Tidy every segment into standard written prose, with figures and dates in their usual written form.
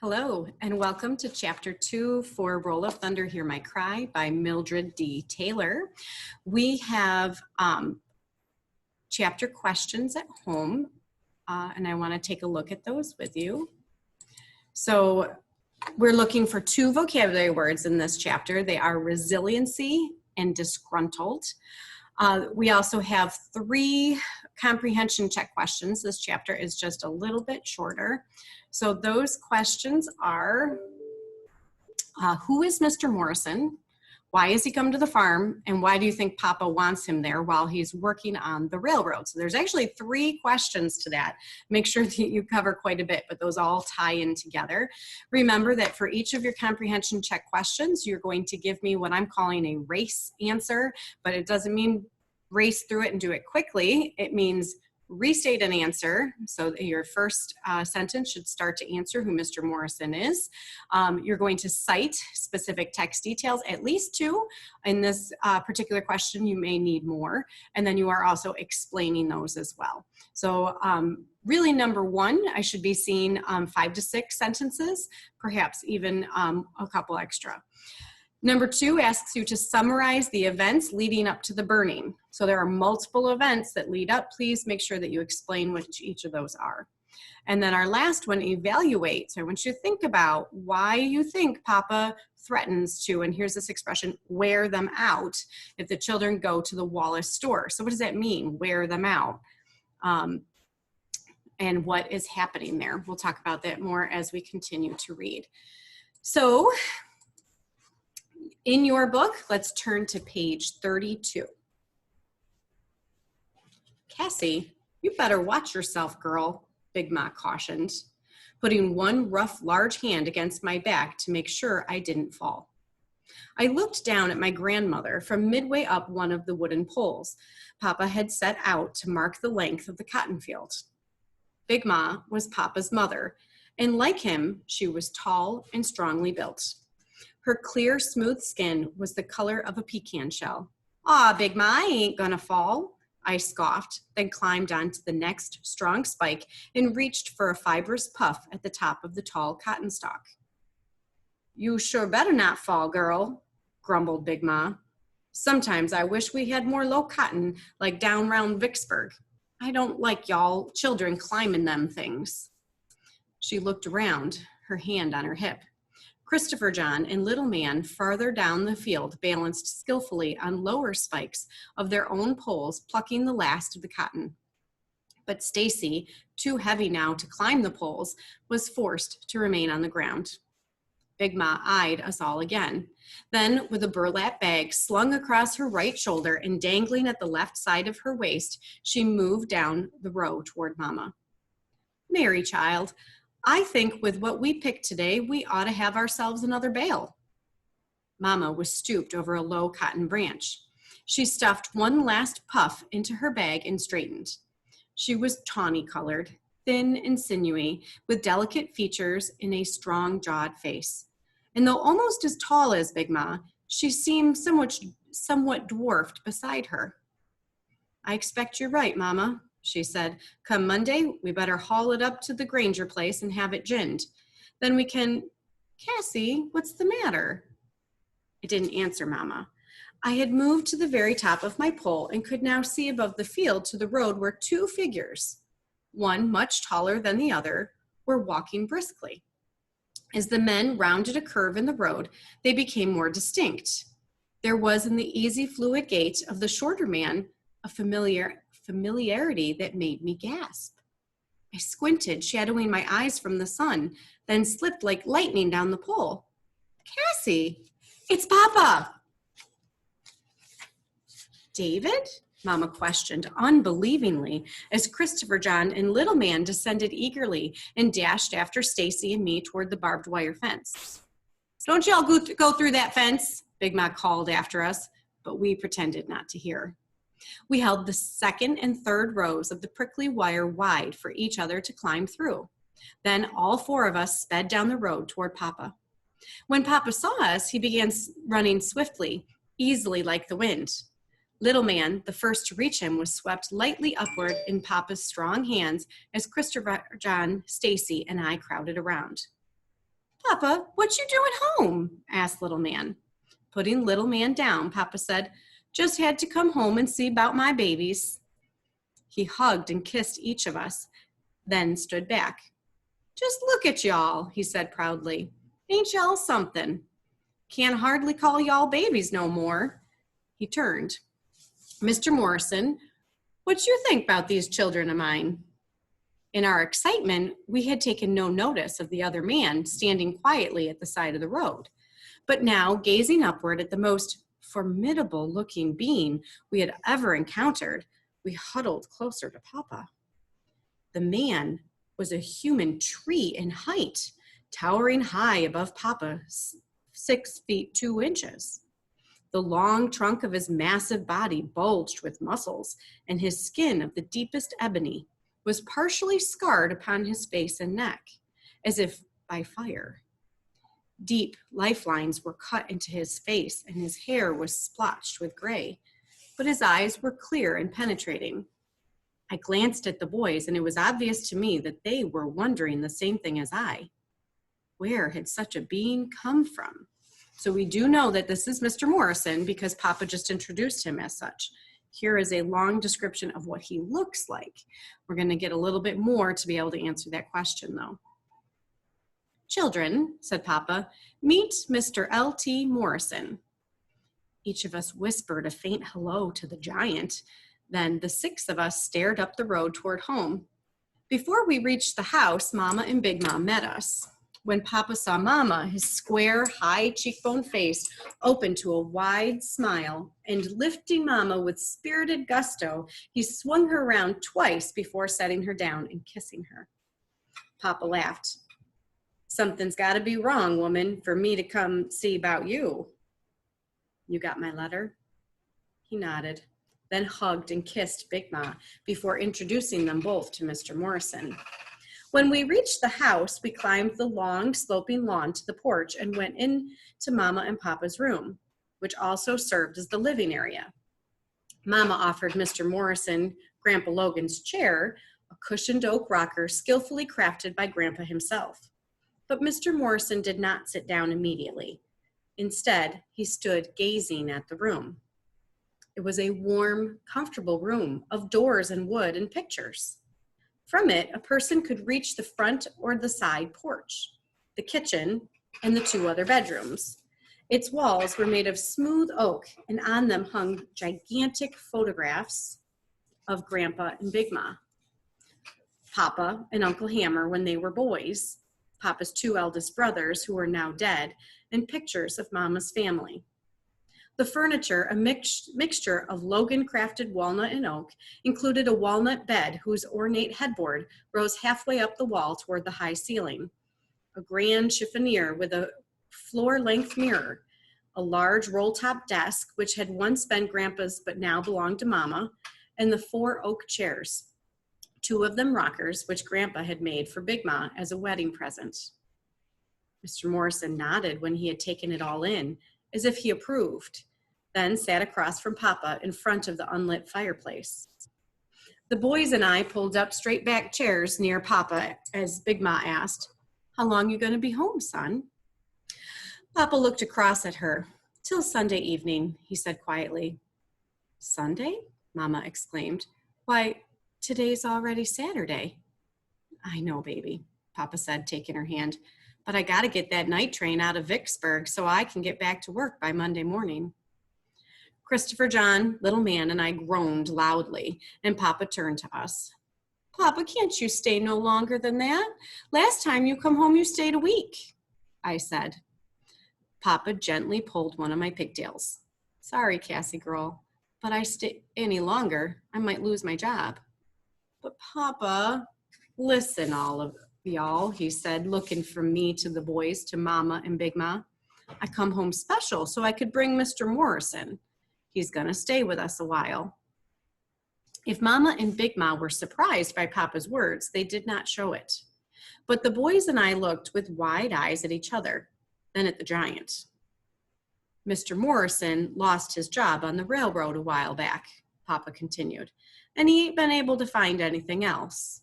Hello, and welcome to Chapter 2 for Roll of Thunder, Hear My Cry by Mildred D. Taylor. We have chapter questions at home, and I want to take a look at those with you. So we're looking for two vocabulary words in this chapter. They are resiliency and disgruntled. We also have 3 comprehension check questions. This chapter is just a little bit shorter. So those questions are, who is Mr. Morrison? Why has he come to the farm? And why do you think Papa wants him there while he's working on the railroad? So there's actually 3 questions to that. Make sure that you cover quite a bit, but those all tie in together. Remember that for each of your comprehension check questions, you're going to give me what I'm calling a race answer, but it doesn't mean race through it and do it quickly. It means restate an answer. So your first sentence should start to answer who Mr. Morrison is. You're going to cite specific text details, at least 2. In this particular question, you may need more. And then you are also explaining those as well. So really number 1, I should be seeing 5 to 6 sentences, perhaps even a couple extra. Number 2 asks you to summarize the events leading up to the burning. So there are multiple events that lead up. Please make sure that you explain what each of those are. And then our last one, evaluate. So I want you to think about why you think Papa threatens to, and here's this expression, wear them out if the children go to the Wallace store. So what does that mean, wear them out? And what is happening there? We'll talk about that more as we continue to read. So in your book, let's turn to page 32. Cassie, you better watch yourself, girl, Big Ma cautioned, putting one rough, large hand against my back to make sure I didn't fall. I looked down at my grandmother from midway up one of the wooden poles Papa had set out to mark the length of the cotton field. Big Ma was Papa's mother, and like him, she was tall and strongly built. Her clear, smooth skin was the color of a pecan shell. "Aw, Big Ma, I ain't gonna fall," I scoffed, then climbed onto the next strong spike and reached for a fibrous puff at the top of the tall cotton stalk. "You sure better not fall, girl," grumbled Big Ma. "Sometimes I wish we had more low cotton like down round Vicksburg. I don't like y'all children climbing them things." She looked around, her hand on her hip. Christopher John and Little Man farther down the field balanced skillfully on lower spikes of their own poles, plucking the last of the cotton. But Stacy, too heavy now to climb the poles, was forced to remain on the ground. Big Ma eyed us all again. Then, with a burlap bag slung across her right shoulder and dangling at the left side of her waist, she moved down the row toward Mama. "Mary, child, I think with what we picked today, we ought to have ourselves another bale." Mama was stooped over a low cotton branch. She stuffed one last puff into her bag and straightened. She was tawny-colored, thin and sinewy, with delicate features and a strong-jawed face. And though almost as tall as Big Ma, she seemed somewhat dwarfed beside her. "I expect you're right, Mama," she said. "Come Monday, we better haul it up to the Granger place and have it ginned. Then we can—" "Cassie, what's the matter?" I didn't answer Mama. I had moved to the very top of my pole and could now see above the field to the road where 2 figures, one much taller than the other, were walking briskly. As the men rounded a curve in the road, they became more distinct. There was in the easy, fluid gait of the shorter man a familiarity that made me gasp. I squinted, shadowing my eyes from the sun, then slipped like lightning down the pole. "Cassie, it's Papa!" "David?" Mama questioned unbelievingly as Christopher John and Little Man descended eagerly and dashed after Stacy and me toward the barbed wire fence. "Don't y'all go through that fence," Big Ma called after us, but we pretended not to hear. We held the second and third rows of the prickly wire wide for each other to climb through. Then all 4 of us sped down the road toward Papa. When Papa saw us, he began running swiftly, easily like the wind. Little Man, the first to reach him, was swept lightly upward in Papa's strong hands as Christopher John, Stacy, and I crowded around. Papa, what you do at home? Asked little man. Putting little man down, Papa said, just had to come home and see about my babies. He hugged and kissed each of us, then stood back. Just look at y'all, he said proudly. Ain't y'all something? Can't hardly call y'all babies no more. He turned. Mr. Morrison, what you think about these children of mine? In our excitement, we had taken no notice of the other man standing quietly at the side of the road. But now, gazing upward at the most formidable-looking being we had ever encountered, we huddled closer to Papa. The man was a human tree in height, towering high above Papa, 6 feet 2 inches. The long trunk of his massive body bulged with muscles, and his skin of the deepest ebony was partially scarred upon his face and neck, as if by fire. Deep lifelines were cut into his face, and his hair was splotched with gray, but his eyes were clear and penetrating. I glanced at the boys, and it was obvious to me that they were wondering the same thing as I. Where had such a being come from? So we do know that this is Mr. Morrison because Papa just introduced him as such. Here is a long description of what he looks like. We're going to get a little bit more to be able to answer that question, though. Children, said Papa, meet Mr. L.T. Morrison. Each of us whispered a faint hello to the giant. Then the 6 of us stared up the road toward home. Before we reached the house, Mama and Big Mom met us. When Papa saw Mama, his square, high cheekbone face opened to a wide smile, and lifting Mama with spirited gusto, he swung her around twice before setting her down and kissing her. Papa laughed. Something's got to be wrong, woman, for me to come see about you. You got my letter? He nodded, then hugged and kissed Big Ma before introducing them both to Mr. Morrison. When we reached the house, we climbed the long, sloping lawn to the porch and went in to Mama and Papa's room, which also served as the living area. Mama offered Mr. Morrison Grandpa Logan's chair, a cushioned oak rocker skillfully crafted by Grandpa himself. But Mr. Morrison did not sit down immediately. Instead, he stood gazing at the room. It was a warm, comfortable room of doors and wood and pictures. From it, a person could reach the front or the side porch, the kitchen, and the 2 other bedrooms. Its walls were made of smooth oak, and on them hung gigantic photographs of Grandpa and Big Ma, Papa and Uncle Hammer when they were boys, Papa's 2 eldest brothers who are now dead, and pictures of Mama's family. The furniture, a mixture of Logan-crafted walnut and oak, included a walnut bed whose ornate headboard rose halfway up the wall toward the high ceiling, a grand chiffonier with a floor-length mirror, a large roll-top desk, which had once been Grandpa's but now belonged to Mama, and the 4 oak chairs, 2 of them rockers, which Grandpa had made for Big Ma as a wedding present. Mr. Morrison nodded when he had taken it all in, as if he approved, then sat across from Papa in front of the unlit fireplace. The boys and I pulled up straight back chairs near Papa as Big Ma asked, "How long you gonna be home, son?" Papa looked across at her. "Till Sunday evening," he said quietly. "Sunday?" Mama exclaimed. "Why, today's already Saturday." "I know, baby," Papa said, taking her hand, "but I gotta get that night train out of Vicksburg so I can get back to work by Monday morning." Christopher John, little man, and I groaned loudly, and Papa turned to us. "Papa, can't you stay no longer than that? Last time you come home, you stayed a week," I said. Papa gently pulled one of my pigtails. "Sorry, Cassie girl, but I stay any longer, I might lose my job." "But Papa, listen, all of y'all," he said, looking from me to the boys to Mama and Big Ma. "I come home special so I could bring Mr. Morrison. He's gonna stay with us a while." If Mama and Big Ma were surprised by Papa's words, they did not show it. But the boys and I looked with wide eyes at each other, then at the giant. "Mr. Morrison lost his job on the railroad a while back," Papa continued, "and he ain't been able to find anything else.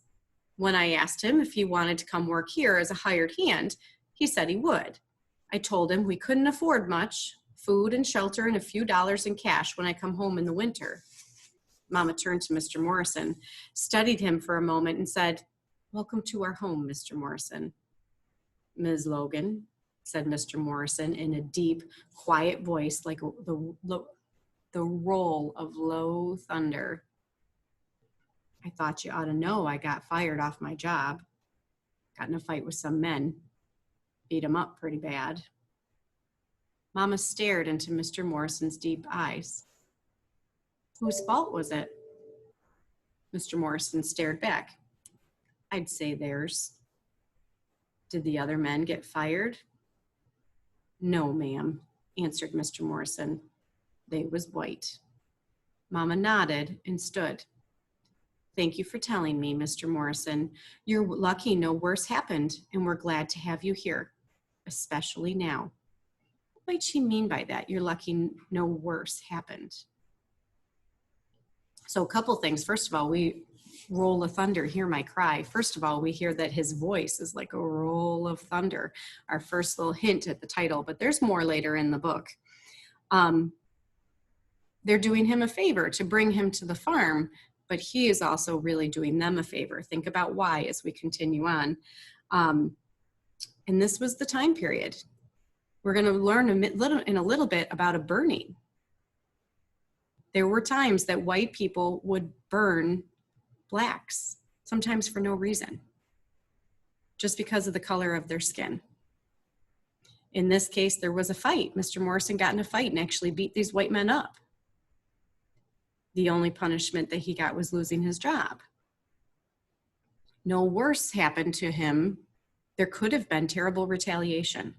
When I asked him if he wanted to come work here as a hired hand, He said he would. I told him we couldn't afford much, food and shelter and a few dollars in cash when I come home in the winter. Mama turned to Mr. Morrison, studied him for a moment, and said, "Welcome to our home, Mr. Morrison." "Ms. Logan," said Mr. Morrison in a deep, quiet voice like the roll of low thunder. "I thought you ought to know I got fired off my job. Got in a fight with some men. Beat 'em up pretty bad." Mama stared into Mr. Morrison's deep eyes. "Whose fault was it?" Mr. Morrison stared back. "I'd say theirs." "Did the other men get fired?" "No, ma'am," answered Mr. Morrison. "They was white." Mama nodded and stood. "Thank you for telling me, Mr. Morrison. You're lucky no worse happened, and we're glad to have you here, especially now." What might she mean by that? You're lucky no worse happened. So a couple things. First of all, we roll of thunder, hear my cry. First of all, we hear that his voice is like a roll of thunder. Our first little hint at the title, but there's more later in the book. They're doing him a favor to bring him to the farm, but he is also really doing them a favor. Think about why as we continue on. And this was the time period. We're going to learn in a little bit about a burning. There were times that white people would burn blacks, sometimes for no reason, just because of the color of their skin. In this case, there was a fight. Mr. Morrison got in a fight and actually beat these white men up. The only punishment that he got was losing his job. No worse happened to him. There could have been terrible retaliation.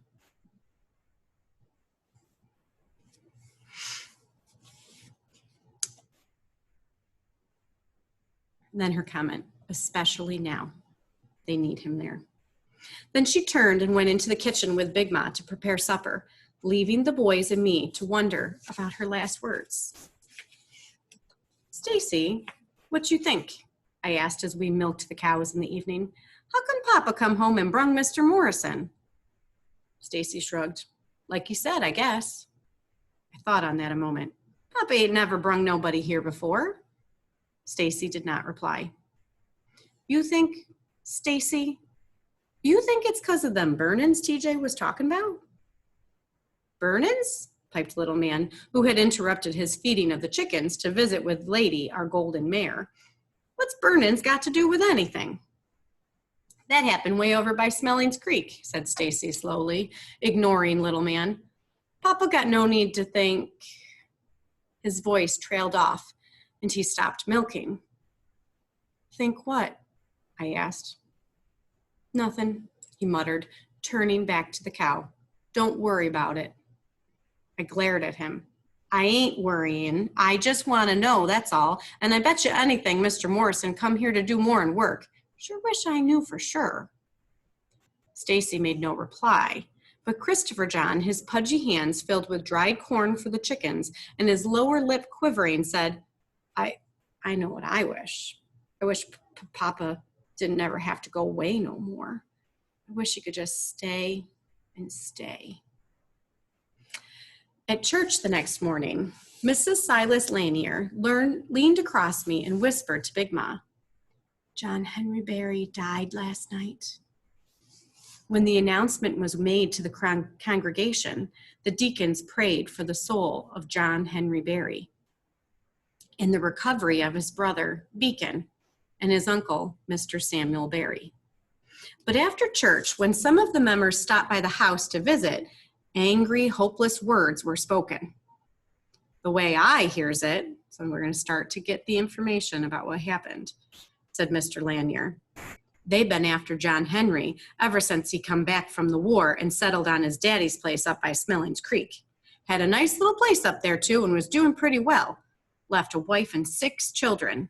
And then her comment, especially now. They need him there. Then she turned and went into the kitchen with Big Ma to prepare supper, leaving the boys and me to wonder about her last words. "Stacy, what you think?" I asked as we milked the cows in the evening. "How come Papa come home and brung Mr. Morrison?" Stacy shrugged. "Like you said, I guess." I thought on that a moment. "Papa ain't never brung nobody here before." Stacy did not reply. You think it's because of them burnin's TJ was talking about?" "Burnin's?" piped little man, who had interrupted his feeding of the chickens to visit with Lady, our golden mare. "What's burnin's got to do with anything?" "That happened way over by Smelling's Creek," said Stacy slowly, ignoring little man. "Papa got no need to think." His voice trailed off, and he stopped milking. "Think what?" I asked. "Nothing," he muttered, turning back to the cow. "Don't worry about it." I glared at him. "I ain't worrying. I just want to know, that's all. And I bet you anything Mr. Morrison come here to do more'n work. Sure wish I knew for sure." Stacy made no reply, but Christopher John, his pudgy hands filled with dried corn for the chickens and his lower lip quivering, said, I know what I wish. I wish Papa didn't ever have to go away no more. I wish he could just stay and stay." At church the next morning, Mrs. Silas Lanier leaned across me and whispered to Big Ma, "John Henry Barry died last night." When the announcement was made to the congregation, the deacons prayed for the soul of John Henry Barry and the recovery of his brother, Beacon, and his uncle, Mr. Samuel Barry. But after church, when some of the members stopped by the house to visit, angry, hopeless words were spoken. The way I hears it, so we're going to start to get the information about what happened, said Mr. Lanier. "They've been after John Henry ever since he come back from the war and settled on his daddy's place up by Smelling's Creek. Had a nice little place up there too and was doing pretty well. Left a wife and 6 children.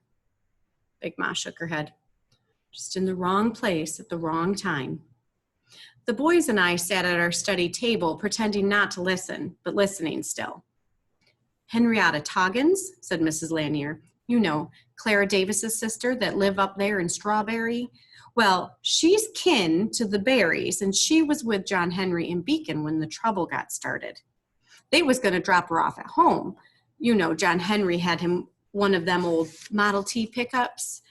Big Ma shook her head. "Just in the wrong place at the wrong time." The boys and I sat at our study table pretending not to listen, but listening still. "Henrietta Toggins," said Mrs. Lanier, You know, Clara Davis's sister that live up there in Strawberry. Well, she's kin to the Berries, and she was with John Henry in Beacon when the trouble got started. They was going to drop her off at home. You know, John Henry had him one of them old Model T pickups,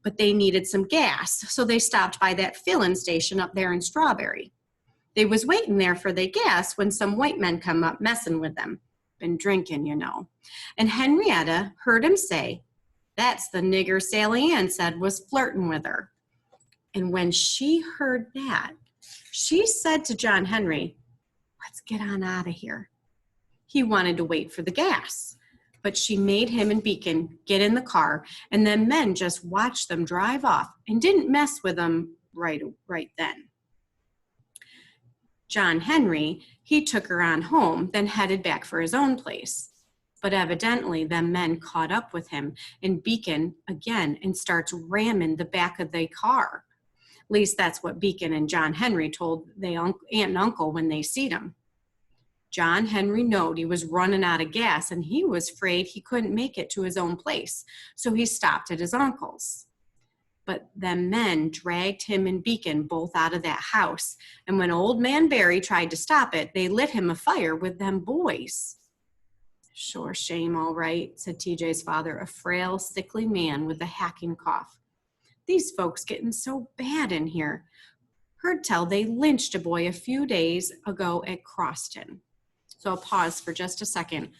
but they needed some gas, so they stopped by that filling station up there in Strawberry. They was waiting there for their gas when some white men come up messing with them. Been drinking, you know. And Henrietta heard him say, "That's the nigger Sally Ann said was flirting with her." And when she heard that, she said to John Henry, "Let's get on out of here." He wanted to wait for the gas, but she made him and Beacon get in the car, and then men just watched them drive off and didn't mess with them right then. John Henry, he took her on home, then headed back for his own place. But evidently, them men caught up with him and Beacon again and starts ramming the back of their car. At least that's what Beacon and John Henry told their aunt and uncle when they seed him. John Henry knowed he was running out of gas and he was afraid he couldn't make it to his own place, so he stopped at his uncle's. But them men dragged him and Beacon both out of that house, and when old man Barry tried to stop it, they lit him a fire with them boys. "Sure shame, all right," said TJ's father, a frail, sickly man with a hacking cough. "These folks getting so bad in here. Heard tell they lynched a boy a few days ago at Croston." So I'll pause for just a second.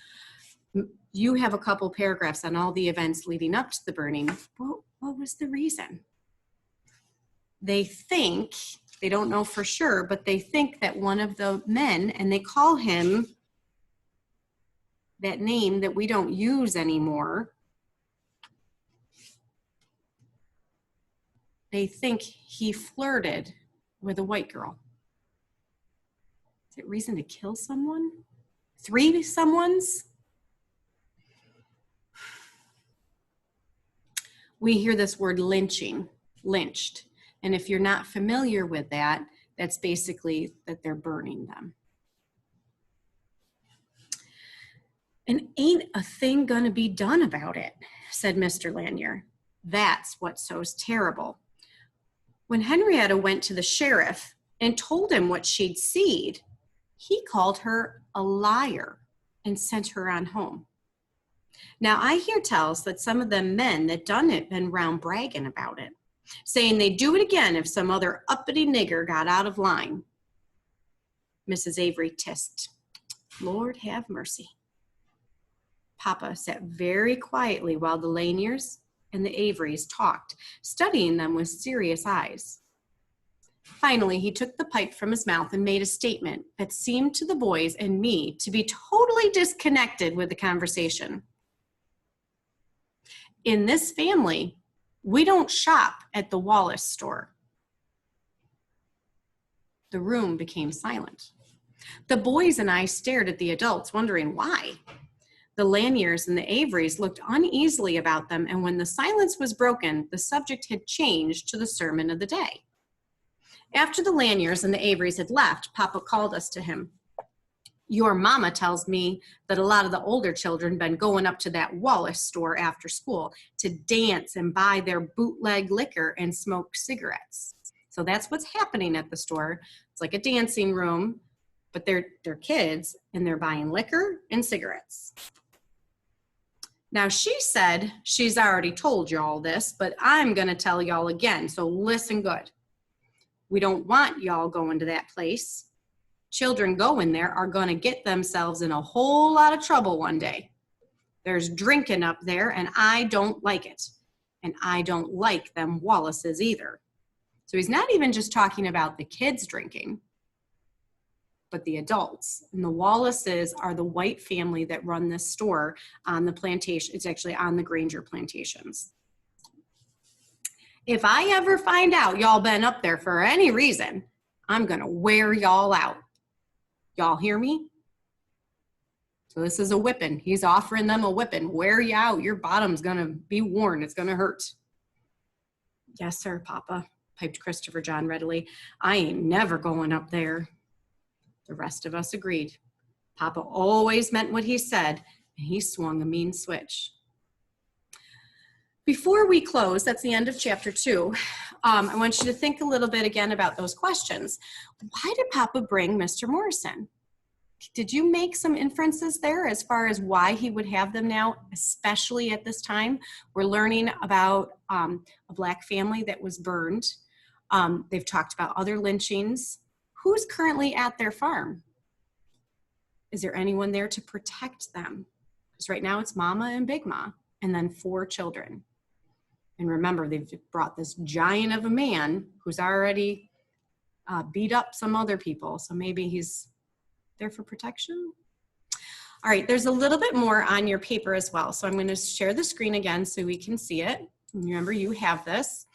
You have a couple paragraphs on all the events leading up to the burning. What was the reason? They think, they don't know for sure, but they think that one of the men, and they call him that name that we don't use anymore, they think he flirted with a white girl. Is it reason to kill someone? 3 someones? We hear this word lynching, lynched. And if you're not familiar with that, that's basically that they're burning them. "And ain't a thing gonna be done about it," said Mr. Lanier. "That's what's so terrible. When Henrietta went to the sheriff and told him what she'd seed, he called her a liar and sent her on home. Now, I hear tells that some of them men that done it been round bragging about it, saying they'd do it again if some other uppity nigger got out of line." Mrs. Avery tissed. Lord have mercy. Papa sat very quietly while the Laniers and the Averys talked, studying them with serious eyes. Finally, he took the pipe from his mouth and made a statement that seemed to the boys and me to be totally disconnected with the conversation. "In this family, we don't shop at the Wallace store." The room became silent. The boys and I stared at the adults, wondering why. The Laniers and the Averys looked uneasily about them, and when the silence was broken, the subject had changed to the sermon of the day. After the Laniers and the Averys had left, Papa called us to him. "Your mama tells me that a lot of the older children been going up to that Wallace store after school to dance and buy their bootleg liquor and smoke cigarettes. So that's what's happening at the store. It's like a dancing room, but they're kids and they're buying liquor and cigarettes." Now, she said she's already told you all this, but I'm going to tell y'all again, so listen good. We don't want y'all going to that place. Children going there are going to get themselves in a whole lot of trouble one day. There's drinking up there, and I don't like it. And I don't like them Wallaces either. So he's not even just talking about the kids drinking, but the adults. And the Wallaces are the white family that run this store on the plantation. It's actually on the Granger plantations. If I ever find out y'all been up there for any reason, I'm going to wear y'all out. Y'all hear me? So this is a whipping. He's offering them a whipping. Wear you out. Your bottom's going to be worn. It's going to hurt. "Yes, sir, Papa," piped Christopher John readily. "I ain't never going up there." The rest of us agreed. Papa always meant what he said, and he swung a mean switch. Before we close, that's the end of chapter 2. I want you to think a little bit again about those questions. Why did Papa bring Mr. Morrison? Did you make some inferences there as far as why he would have them now, especially at this time? We're learning about a Black family that was burned. They've talked about other lynchings. Who's currently at their farm? Is there anyone there to protect them? Because right now it's Mama and Big Ma, and then 4 children. And remember, they've brought this giant of a man who's already beat up some other people. So maybe he's there for protection. All right, there's a little bit more on your paper as well. So I'm going to share the screen again so we can see it. Remember, you have this.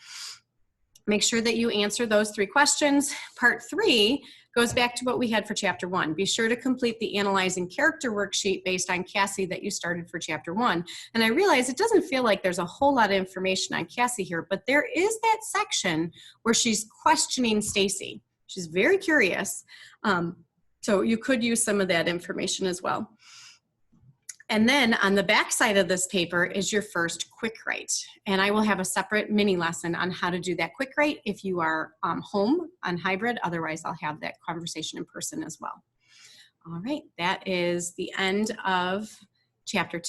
Make sure that you answer those 3 questions. Part 3 goes back to what we had for chapter 1. Be sure to complete the analyzing character worksheet based on Cassie that you started for chapter 1. And I realize it doesn't feel like there's a whole lot of information on Cassie here, but there is that section where she's questioning Stacy. She's very curious. So you could use some of that information as well. And then on the back side of this paper is your first quick write. And I will have a separate mini lesson on how to do that quick write if you are home on hybrid. Otherwise, I'll have that conversation in person as well. All right, that is the end of chapter 2.